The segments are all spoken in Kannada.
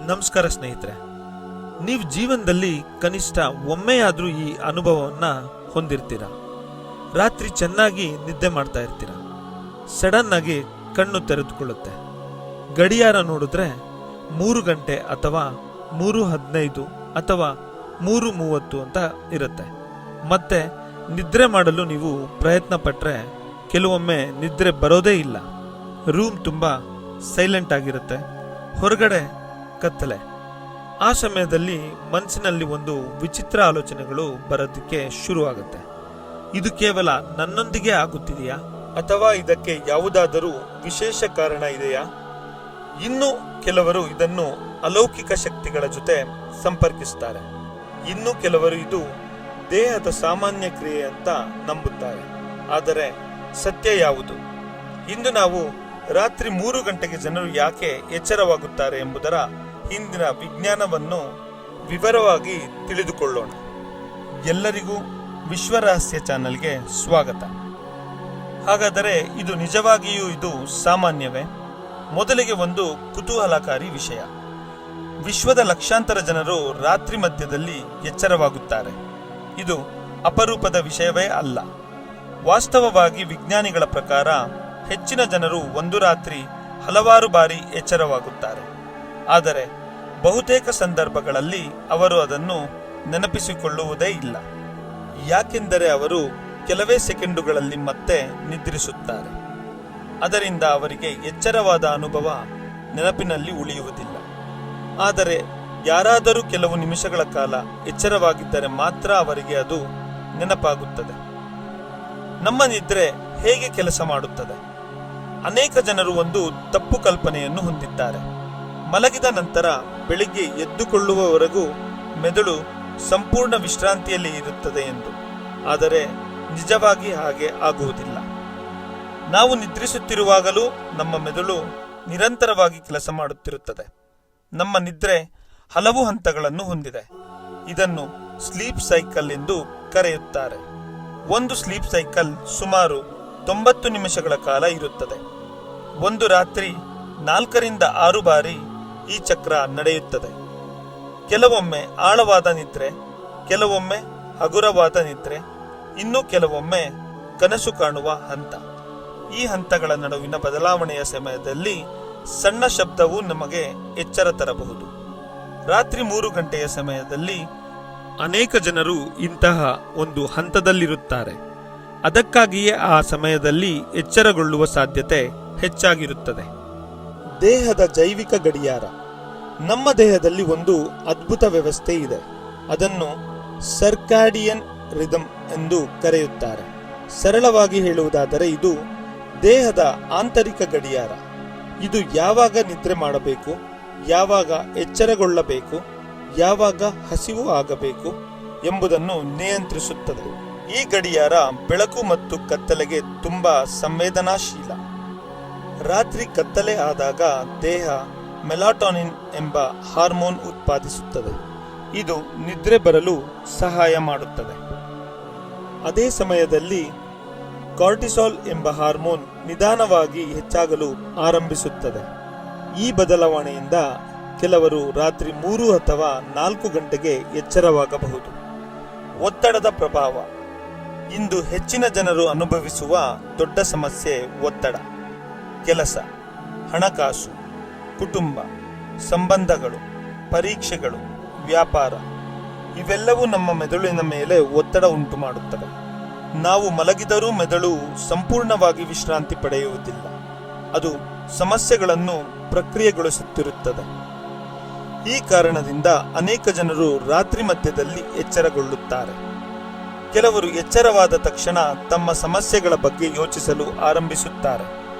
ನಮಸ್ಕಾರ ಸ್ನೇಹಿತರೆ. ನೀವು ಜೀವನದಲ್ಲಿ ಕನಿಷ್ಠ ಒಮ್ಮೆಯಾದ್ರೂ ಈ ಅನುಭವವನ್ನ ಹೊಂದಿರ್ತೀರ. ರಾತ್ರಿ ಚೆನ್ನಾಗಿ ನಿದ್ದೆ ಮಾಡ್ತಾ ಇರ್ತೀರ. ಸಡನ್ ಆಗಿ ಕಣ್ಣು ತೆರೆದುಕೊಳ್ಳುತ್ತೆ. ಗಡಿಯಾರ ನೋಡಿದ್ರೆ 3 ಗಂಟೆ ಅಥವಾ 3:15 ಅಥವಾ 3:30 ಅಂತ ಇರುತ್ತೆ. ಮತ್ತೆ ನಿದ್ರೆ ಮಾಡಲು ನೀವು ಪ್ರಯತ್ನ ಪಟ್ರೆ ಕೆಲವೊಮ್ಮೆ ನಿದ್ರೆ ಬರೋದೇ ಇಲ್ಲ. ರೂಮ್ ತುಂಬಾ ಸೈಲೆಂಟ್ ಆಗಿರುತ್ತೆ. ಹೊರಗಡೆ ಕತ್ತಲೆ. ಆ ಸಮಯದಲ್ಲಿ ಮನಸ್ಸಿನಲ್ಲಿ ಒಂದು ವಿಚಿತ್ರ ಆಲೋಚನೆಗಳು ಬರೋದಕ್ಕೆ ಶುರುವಾಗುತ್ತೆ. ಇದು ಕೇವಲ ನನ್ನೊಂದಿಗೆ ಆಗುತ್ತಿದೆಯಾ ಅಥವಾ ಇದಕ್ಕೆ ಯಾವುದಾದರೂ ವಿಶೇಷ ಕಾರಣ ಇದೆಯಾ? ಇನ್ನು ಕೆಲವರು ಇದನ್ನು ಅಲೌಕಿಕ ಶಕ್ತಿಗಳ ಜೊತೆ ಸಂಪರ್ಕಿಸುತ್ತಾರೆ. ಇನ್ನು ಕೆಲವರು ಇದು ದೇಹದ ಸಾಮಾನ್ಯ ಕ್ರಿಯೆ ಅಂತ ನಂಬುತ್ತಾರೆ. ಆದರೆ ಸತ್ಯ ಯಾವುದು? ಇಂದು ನಾವು ರಾತ್ರಿ 3 ಗಂಟೆಗೆ ಜನರು ಯಾಕೆ ಎಚ್ಚರವಾಗುತ್ತಾರೆ ಎಂಬುದರ ಹಿಂದಿನ ವಿಜ್ಞಾನವನ್ನು ವಿವರವಾಗಿ ತಿಳಿದುಕೊಳ್ಳೋಣ. ಎಲ್ಲರಿಗೂ ವಿಶ್ವರಹಸ್ಯ ಚಾನೆಲ್ಗೆ ಸ್ವಾಗತ. ಹಾಗಾದರೆ ಇದು ನಿಜವಾಗಿಯೂ ಇದು ಸಾಮಾನ್ಯವೇ? ಮೊದಲಿಗೆ ಒಂದು ಕುತೂಹಲಕಾರಿ ವಿಷಯ. ವಿಶ್ವದ ಲಕ್ಷಾಂತರ ಜನರು ರಾತ್ರಿ ಮಧ್ಯದಲ್ಲಿ ಎಚ್ಚರವಾಗುತ್ತಾರೆ. ಇದು ಅಪರೂಪದ ವಿಷಯವೇ ಅಲ್ಲ. ವಾಸ್ತವವಾಗಿ ವಿಜ್ಞಾನಿಗಳ ಪ್ರಕಾರ ಹೆಚ್ಚಿನ ಜನರು ಒಂದು ರಾತ್ರಿ ಹಲವಾರು ಬಾರಿ ಎಚ್ಚರವಾಗುತ್ತಾರೆ. ಆದರೆ ಬಹುತೇಕ ಸಂದರ್ಭಗಳಲ್ಲಿ ಅವರು ಅದನ್ನು ನೆನಪಿಸಿಕೊಳ್ಳುವುದೇ ಇಲ್ಲ. ಯಾಕೆಂದರೆ ಅವರು ಕೆಲವೇ ಸೆಕೆಂಡುಗಳಲ್ಲಿ ಮತ್ತೆ ನಿದ್ರಿಸುತ್ತಾರೆ. ಅದರಿಂದ ಅವರಿಗೆ ಎಚ್ಚರವಾದ ಅನುಭವ ನೆನಪಿನಲ್ಲಿ ಉಳಿಯುವುದಿಲ್ಲ. ಆದರೆ ಯಾರಾದರೂ ಕೆಲವು ನಿಮಿಷಗಳ ಕಾಲ ಎಚ್ಚರವಾಗಿದ್ದರೆ ಮಾತ್ರ ಅವರಿಗೆ ಅದು ನೆನಪಾಗುತ್ತದೆ. ನಮ್ಮ ನಿದ್ರೆ ಹೇಗೆ ಕೆಲಸ ಮಾಡುತ್ತದೆ? ಅನೇಕ ಜನರು ಒಂದು ತಪ್ಪು ಕಲ್ಪನೆಯನ್ನು ಹೊಂದಿದ್ದಾರೆ. ಮಲಗಿದ ನಂತರ ಬೆಳಿಗ್ಗೆ ಎದ್ದುಕೊಳ್ಳುವವರೆಗೂ ಮೆದುಳು ಸಂಪೂರ್ಣ ವಿಶ್ರಾಂತಿಯಲ್ಲಿ ಇರುತ್ತದೆ ಎಂದು. ಆದರೆ ನಿಜವಾಗಿ ಹಾಗೆ ಆಗುವುದಿಲ್ಲ. ನಾವು ನಿದ್ರಿಸುತ್ತಿರುವಾಗಲೂ ನಮ್ಮ ಮೆದುಳು ನಿರಂತರವಾಗಿ ಕೆಲಸ ಮಾಡುತ್ತಿರುತ್ತದೆ. ನಮ್ಮ ನಿದ್ರೆ ಹಲವು ಹಂತಗಳನ್ನು ಹೊಂದಿದೆ. ಇದನ್ನು ಸ್ಲೀಪ್ ಸೈಕಲ್ ಎಂದು ಕರೆಯುತ್ತಾರೆ. ಒಂದು ಸ್ಲೀಪ್ ಸೈಕಲ್ ಸುಮಾರು 90 ನಿಮಿಷಗಳ ಕಾಲ ಇರುತ್ತದೆ. ಒಂದು ರಾತ್ರಿ 4 ರಿಂದ 6 ಬಾರಿ ಈ ಚಕ್ರ ನಡೆಯುತ್ತದೆ. ಕೆಲವೊಮ್ಮೆ ಆಳವಾದ ನಿದ್ರೆ, ಕೆಲವೊಮ್ಮೆ ಹಗುರವಾದ ನಿದ್ರೆ, ಇನ್ನು ಕೆಲವೊಮ್ಮೆ ಕನಸು ಕಾಣುವ ಹಂತ. ಈ ಹಂತಗಳ ನಡುವಿನ ಬದಲಾವಣೆಯ ಸಮಯದಲ್ಲಿ ಸಣ್ಣ ಶಬ್ದವು ನಮಗೆ ಎಚ್ಚರ ತರಬಹುದು. ರಾತ್ರಿ 3 ಗಂಟೆಯ ಸಮಯದಲ್ಲಿ ಅನೇಕ ಜನರು ಇಂತಹ ಒಂದು ಹಂತದಲ್ಲಿರುತ್ತಾರೆ. ಅದಕ್ಕಾಗಿಯೇ ಆ ಸಮಯದಲ್ಲಿ ಎಚ್ಚರಗೊಳ್ಳುವ ಸಾಧ್ಯತೆ ಹೆಚ್ಚಾಗಿರುತ್ತದೆ. ದೇಹದ ಜೈವಿಕ ಗಡಿಯಾರ. ನಮ್ಮ ದೇಹದಲ್ಲಿ ಒಂದು ಅದ್ಭುತ ವ್ಯವಸ್ಥೆ ಇದೆ. ಅದನ್ನು ಸರ್ಕಾಡಿಯನ್ ರಿದಮ್ ಎಂದು ಕರೆಯುತ್ತಾರೆ. ಸರಳವಾಗಿ ಹೇಳುವುದಾದರೆ ಇದು ದೇಹದ ಆಂತರಿಕ ಗಡಿಯಾರ. ಇದು ಯಾವಾಗ ನಿದ್ರೆ ಮಾಡಬೇಕು, ಯಾವಾಗ ಎಚ್ಚರಗೊಳ್ಳಬೇಕು, ಯಾವಾಗ ಹಸಿವು ಆಗಬೇಕು ಎಂಬುದನ್ನು ನಿಯಂತ್ರಿಸುತ್ತದೆ. ಈ ಗಡಿಯಾರ ಬೆಳಕು ಮತ್ತು ಕತ್ತಲೆಗೆ ತುಂಬಾ ಸಂವೇದನಾಶೀಲ. ರಾತ್ರಿ ಕತ್ತಲೆ ಆದಾಗ ದೇಹ ಮೆಲಾಟೋನಿನ್ ಎಂಬ ಹಾರ್ಮೋನ್ ಉತ್ಪಾದಿಸುತ್ತದೆ. ಇದು ನಿದ್ರೆ ಬರಲು ಸಹಾಯ ಮಾಡುತ್ತದೆ. ಅದೇ ಸಮಯದಲ್ಲಿ ಕಾರ್ಟಿಸಾಲ್ ಎಂಬ ಹಾರ್ಮೋನ್ ನಿಧಾನವಾಗಿ ಹೆಚ್ಚಾಗಲು ಆರಂಭಿಸುತ್ತದೆ. ಈ ಬದಲಾವಣೆಯಿಂದ ಕೆಲವರು ರಾತ್ರಿ 3 ಅಥವಾ 4 ಗಂಟೆಗೆ ಎಚ್ಚರವಾಗಬಹುದು. ಒತ್ತಡದ ಪ್ರಭಾವ. ಇಂದು ಹೆಚ್ಚಿನ ಜನರು ಅನುಭವಿಸುವ ದೊಡ್ಡ ಸಮಸ್ಯೆ ಒತ್ತಡ. ಕೆಲಸ, ಹಣಕಾಸು, ಕುಟುಂಬ, ಸಂಬಂಧಗಳು, ಪರೀಕ್ಷೆಗಳು, ವ್ಯಾಪಾರ ಇವೆಲ್ಲವೂ ನಮ್ಮ ಮೆದುಳಿನ ಮೇಲೆ ಒತ್ತಡ ಉಂಟು ಮಾಡುತ್ತವೆ. ನಾವು ಮಲಗಿದರೂ ಮೆದುಳು ಸಂಪೂರ್ಣವಾಗಿ ವಿಶ್ರಾಂತಿ ಪಡೆಯುವುದಿಲ್ಲ. ಅದು ಸಮಸ್ಯೆಗಳನ್ನು ಪ್ರಕ್ರಿಯೆಗೊಳಿಸುತ್ತಿರುತ್ತದೆ. ಈ ಕಾರಣದಿಂದ ಅನೇಕ ಜನರು ರಾತ್ರಿ ಮಧ್ಯದಲ್ಲಿ ಎಚ್ಚರಗೊಳ್ಳುತ್ತಾರೆ. ಕೆಲವರು ಎಚ್ಚರವಾದ ತಕ್ಷಣ ತಮ್ಮ ಸಮಸ್ಯೆಗಳ ಬಗ್ಗೆ ಯೋಚಿಸಲು ಆರಂಭಿಸುತ್ತಾರೆ.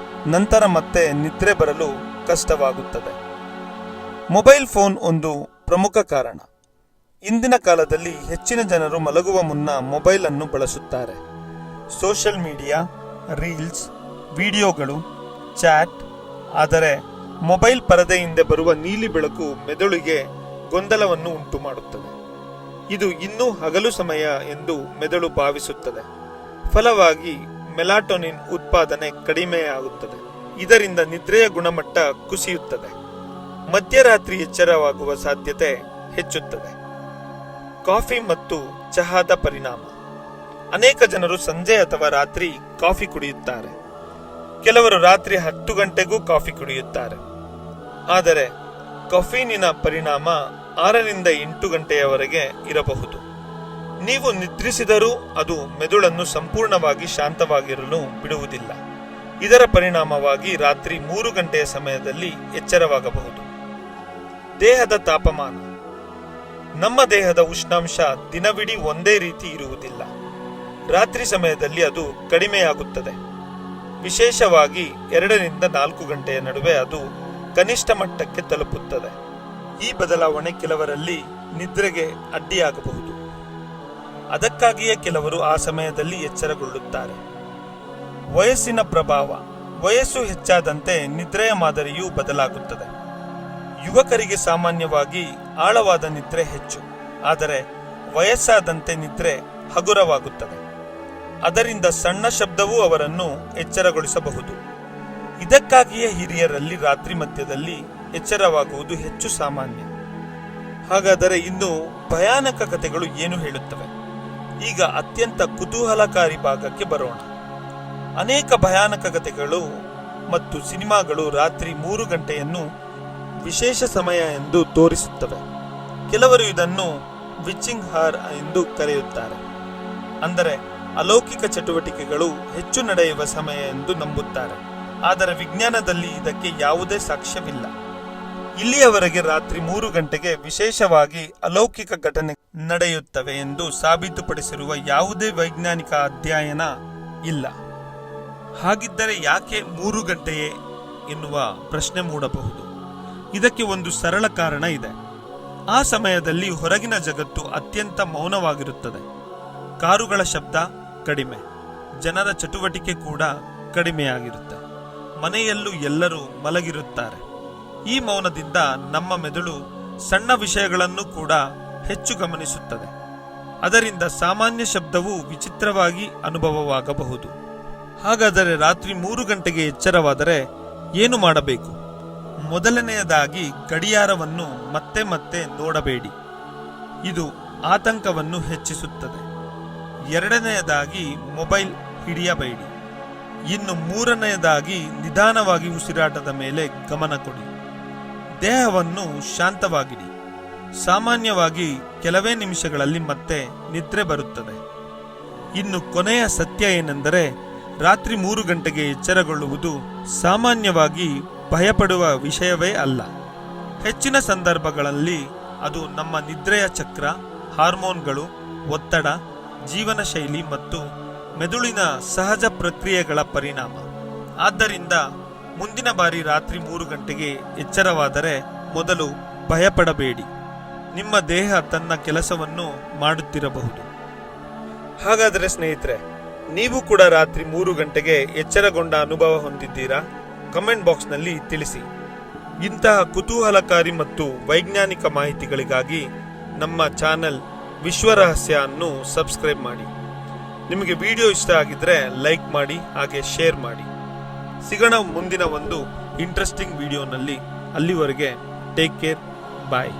ನಂತರ ಮತ್ತೆ ನಿದ್ರೆ ಬರಲು ಕಷ್ಟವಾಗುತ್ತದೆ. ಮೊಬೈಲ್ ಫೋನ್ ಒಂದು ಪ್ರಮುಖ ಕಾರಣ. ಇಂದಿನ ಕಾಲದಲ್ಲಿ ಹೆಚ್ಚಿನ ಜನರು ಮಲಗುವ ಮುನ್ನ ಮೊಬೈಲ್ ಅನ್ನು ಬಳಸುತ್ತಾರೆ. ಸೋಷಿಯಲ್ ಮೀಡಿಯಾ, ರೀಲ್ಸ್, ವಿಡಿಯೋಗಳು, ಚಾಟ್. ಆದರೆ ಮೊಬೈಲ್ ಪರದೆಯಿಂದ ಬರುವ ನೀಲಿ ಬೆಳಕು ಮೆದುಳಿಗೆ ಗೊಂದಲವನ್ನು ಉಂಟು ಮಾಡುತ್ತದೆ. ಇದು ಇನ್ನೂ ಹಗಲು ಸಮಯ ಎಂದು ಮೆದುಳು ಭಾವಿಸುತ್ತದೆ. ಫಲವಾಗಿ ಮೆಲಾಟೋನಿನ್ ಉತ್ಪಾದನೆ ಕಡಿಮೆಯಾಗುತ್ತದೆ. ಇದರಿಂದ ನಿದ್ರೆಯ ಗುಣಮಟ್ಟ ಕುಸಿಯುತ್ತದೆ. ಮಧ್ಯರಾತ್ರಿ ಎಚ್ಚರವಾಗುವ ಸಾಧ್ಯತೆ ಹೆಚ್ಚುತ್ತದೆ. ಕಾಫಿ ಮತ್ತು ಚಹಾದ ಪರಿಣಾಮ. ಅನೇಕ ಜನರು ಸಂಜೆ ಅಥವಾ ರಾತ್ರಿ ಕಾಫಿ ಕುಡಿಯುತ್ತಾರೆ. ಕೆಲವರು ರಾತ್ರಿ 10 ಗಂಟೆಗೂ ಕಾಫಿ ಕುಡಿಯುತ್ತಾರೆ. ಆದರೆ ಕಾಫೀನಿನ ಪರಿಣಾಮ 6 ರಿಂದ 8 ಗಂಟೆಯವರೆಗೆ ಇರಬಹುದು. ನೀವು ನಿದ್ರಿಸಿದರೂ ಅದು ಮೆದುಳನ್ನು ಸಂಪೂರ್ಣವಾಗಿ ಶಾಂತವಾಗಿರಲು ಬಿಡುವುದಿಲ್ಲ. ಇದರ ಪರಿಣಾಮವಾಗಿ ರಾತ್ರಿ 3 ಗಂಟೆಯ ಸಮಯದಲ್ಲಿ ಎಚ್ಚರವಾಗಬಹುದು. ದೇಹದ ತಾಪಮಾನ. ನಮ್ಮ ದೇಹದ ಉಷ್ಣಾಂಶ ದಿನವಿಡೀ ಒಂದೇ ರೀತಿ ಇರುವುದಿಲ್ಲ. ರಾತ್ರಿ ಸಮಯದಲ್ಲಿ ಅದು ಕಡಿಮೆಯಾಗುತ್ತದೆ. ವಿಶೇಷವಾಗಿ 2 ರಿಂದ 4 ಗಂಟೆಯ ನಡುವೆ ಅದು ಕನಿಷ್ಠ ಮಟ್ಟಕ್ಕೆ ತಲುಪುತ್ತದೆ. ಈ ಬದಲಾವಣೆ ಕೆಲವರಲ್ಲಿ ನಿದ್ರೆಗೆ ಅಡ್ಡಿಯಾಗಬಹುದು. ಅದಕ್ಕಾಗಿಯೇ ಕೆಲವರು ಆ ಸಮಯದಲ್ಲಿ ಎಚ್ಚರಗೊಳ್ಳುತ್ತಾರೆ. ವಯಸ್ಸಿನ ಪ್ರಭಾವ. ವಯಸ್ಸು ಹೆಚ್ಚಾದಂತೆ ನಿದ್ರೆಯ ಮಾದರಿಯೂ ಬದಲಾಗುತ್ತದೆ. ಯುವಕರಿಗೆ ಸಾಮಾನ್ಯವಾಗಿ ಆಳವಾದ ನಿದ್ರೆ ಹೆಚ್ಚು, ಆದರೆ ವಯಸ್ಸಾದಂತೆ ನಿದ್ರೆ ಹಗುರವಾಗುತ್ತದೆ. ಅದರಿಂದ ಸಣ್ಣ ಶಬ್ದವೂ ಅವರನ್ನು ಎಚ್ಚರಗೊಳಿಸಬಹುದು. ಇದಕ್ಕಾಗಿಯೇ ಹಿರಿಯರಲ್ಲಿ ರಾತ್ರಿ ಮಧ್ಯದಲ್ಲಿ ಎಚ್ಚರವಾಗುವುದು ಹೆಚ್ಚು ಸಾಮಾನ್ಯ. ಹಾಗಾದರೆ ಇನ್ನು ಭಯಾನಕ ಕಥೆಗಳು ಏನು ಹೇಳುತ್ತವೆ? ಈಗ ಅತ್ಯಂತ ಕುತೂಹಲಕಾರಿ ಭಾಗಕ್ಕೆ ಬರೋಣ. ಅನೇಕ ಭಯಾನಕ ಕಥೆಗಳು ಮತ್ತು ಸಿನಿಮಾಗಳು ರಾತ್ರಿ 3 ಗಂಟೆಯನ್ನು ವಿಶೇಷ ಸಮಯ ಎಂದು ತೋರಿಸುತ್ತವೆ. ಕೆಲವರು ಇದನ್ನು ವಿಚಿಂಗ್ ಹಾರ್ ಎಂದು ಕರೆಯುತ್ತಾರೆ. ಅಂದರೆ ಅಲೌಕಿಕ ಚಟುವಟಿಕೆಗಳು ಹೆಚ್ಚು ನಡೆಯುವ ಸಮಯ ಎಂದು ನಂಬುತ್ತಾರೆ. ಆದರೆ ವಿಜ್ಞಾನದಲ್ಲಿ ಇದಕ್ಕೆ ಯಾವುದೇ ಸಾಕ್ಷ್ಯವಿಲ್ಲ. ಇಲ್ಲಿಯವರೆಗೆ ರಾತ್ರಿ 3 ಗಂಟೆಗೆ ವಿಶೇಷವಾಗಿ ಅಲೌಕಿಕ ಘಟನೆ ನಡೆಯುತ್ತವೆ ಎಂದು ಸಾಬೀತುಪಡಿಸಿರುವ ಯಾವುದೇ ವೈಜ್ಞಾನಿಕ ಅಧ್ಯಯನ ಇಲ್ಲ. ಹಾಗಿದ್ದರೆ ಯಾಕೆ 3 ಗಂಟೆಯೇ ಎನ್ನುವ ಪ್ರಶ್ನೆ ಮೂಡಬಹುದು. ಇದಕ್ಕೆ ಒಂದು ಸರಳ ಕಾರಣ ಇದೆ. ಆ ಸಮಯದಲ್ಲಿ ಹೊರಗಿನ ಜಗತ್ತು ಅತ್ಯಂತ ಮೌನವಾಗಿರುತ್ತದೆ. ಕಾರುಗಳ ಶಬ್ದ ಕಡಿಮೆ, ಜನರ ಚಟುವಟಿಕೆ ಕೂಡ ಕಡಿಮೆಯಾಗಿರುತ್ತೆ. ಮನೆಯಲ್ಲೂ ಎಲ್ಲರೂ ಮಲಗಿರುತ್ತಾರೆ. ಈ ಮೌನದಿಂದ ನಮ್ಮ ಮೆದುಳು ಸಣ್ಣ ವಿಷಯಗಳನ್ನು ಕೂಡ ಹೆಚ್ಚು ಗಮನಿಸುತ್ತದೆ. ಅದರಿಂದ ಸಾಮಾನ್ಯ ಶಬ್ದವು ವಿಚಿತ್ರವಾಗಿ ಅನುಭವವಾಗಬಹುದು. ಹಾಗಾದರೆ ರಾತ್ರಿ 3 ಗಂಟೆಗೆ ಎಚ್ಚರವಾದರೆ ಏನು ಮಾಡಬೇಕು? ಮೊದಲನೆಯದಾಗಿ ಗಡಿಯಾರವನ್ನು ಮತ್ತೆ ಮತ್ತೆ ನೋಡಬೇಡಿ. ಇದು ಆತಂಕವನ್ನು ಹೆಚ್ಚಿಸುತ್ತದೆ. ಎರಡನೆಯದಾಗಿ ಮೊಬೈಲ್ ಹಿಡಿಯಬೇಡಿ. ಇನ್ನು ಮೂರನೆಯದಾಗಿ ನಿಧಾನವಾಗಿ ಉಸಿರಾಟದ ಮೇಲೆ ಗಮನ ಕೊಡಿ. ದೇಹವನ್ನು ಶಾಂತವಾಗಿಡಿ. ಸಾಮಾನ್ಯವಾಗಿ ಕೆಲವೇ ನಿಮಿಷಗಳಲ್ಲಿ ಮತ್ತೆ ನಿದ್ರೆ ಬರುತ್ತದೆ. ಇನ್ನು ಕೊನೆಯ ಸತ್ಯ ಏನೆಂದರೆ, ರಾತ್ರಿ 3 ಗಂಟೆಗೆ ಎಚ್ಚರಗೊಳ್ಳುವುದು ಸಾಮಾನ್ಯವಾಗಿ ಭಯಪಡುವ ವಿಷಯವೇ ಅಲ್ಲ. ಹೆಚ್ಚಿನ ಸಂದರ್ಭಗಳಲ್ಲಿ ಅದು ನಮ್ಮ ನಿದ್ರೆಯ ಚಕ್ರ, ಹಾರ್ಮೋನ್ಗಳು, ಒತ್ತಡ, ಜೀವನ ಶೈಲಿ ಮತ್ತು ಮೆದುಳಿನ ಸಹಜ ಪ್ರಕ್ರಿಯೆಗಳ ಪರಿಣಾಮ. ಆದ್ದರಿಂದ ಮುಂದಿನ ಬಾರಿ ರಾತ್ರಿ 3 ಗಂಟೆಗೆ ಎಚ್ಚರವಾದರೆ ಮೊದಲು ಭಯಪಡಬೇಡಿ. ನಿಮ್ಮ ದೇಹ ತನ್ನ ಕೆಲಸವನ್ನು ಮಾಡುತ್ತಿರಬಹುದು. ಹಾಗಾದರೆ ಸ್ನೇಹಿತರೆ, ನೀವು ಕೂಡ ರಾತ್ರಿ 3 ಗಂಟೆಗೆ ಎಚ್ಚರಗೊಂಡ ಅನುಭವ ಹೊಂದಿದ್ದೀರಾ? ಕಮೆಂಟ್ ಬಾಕ್ಸ್ನಲ್ಲಿ ತಿಳಿಸಿ. ಇಂತಹ ಕುತೂಹಲಕಾರಿ ಮತ್ತು ವೈಜ್ಞಾನಿಕ ಮಾಹಿತಿಗಳಿಗಾಗಿ ನಮ್ಮ ಚಾನೆಲ್ ವಿಶ್ವರಹಸ್ಯ ಅನ್ನು ಸಬ್ಸ್ಕ್ರೈಬ್ ಮಾಡಿ. ನಿಮಗೆ ವಿಡಿಯೋ ಇಷ್ಟ ಆಗಿದ್ರೆ ಲೈಕ್ ಮಾಡಿ, ಹಾಗೆ ಶೇರ್ ಮಾಡಿ. ಸಿಗೋಣ ಮುಂದಿನ ಒಂದು ಇಂಟ್ರೆಸ್ಟಿಂಗ್ ವಿಡಿಯೋನಲ್ಲಿ. ಅಲ್ಲಿವರೆಗೆ ಟೇಕ್ ಕೇರ್, ಬಾಯ್.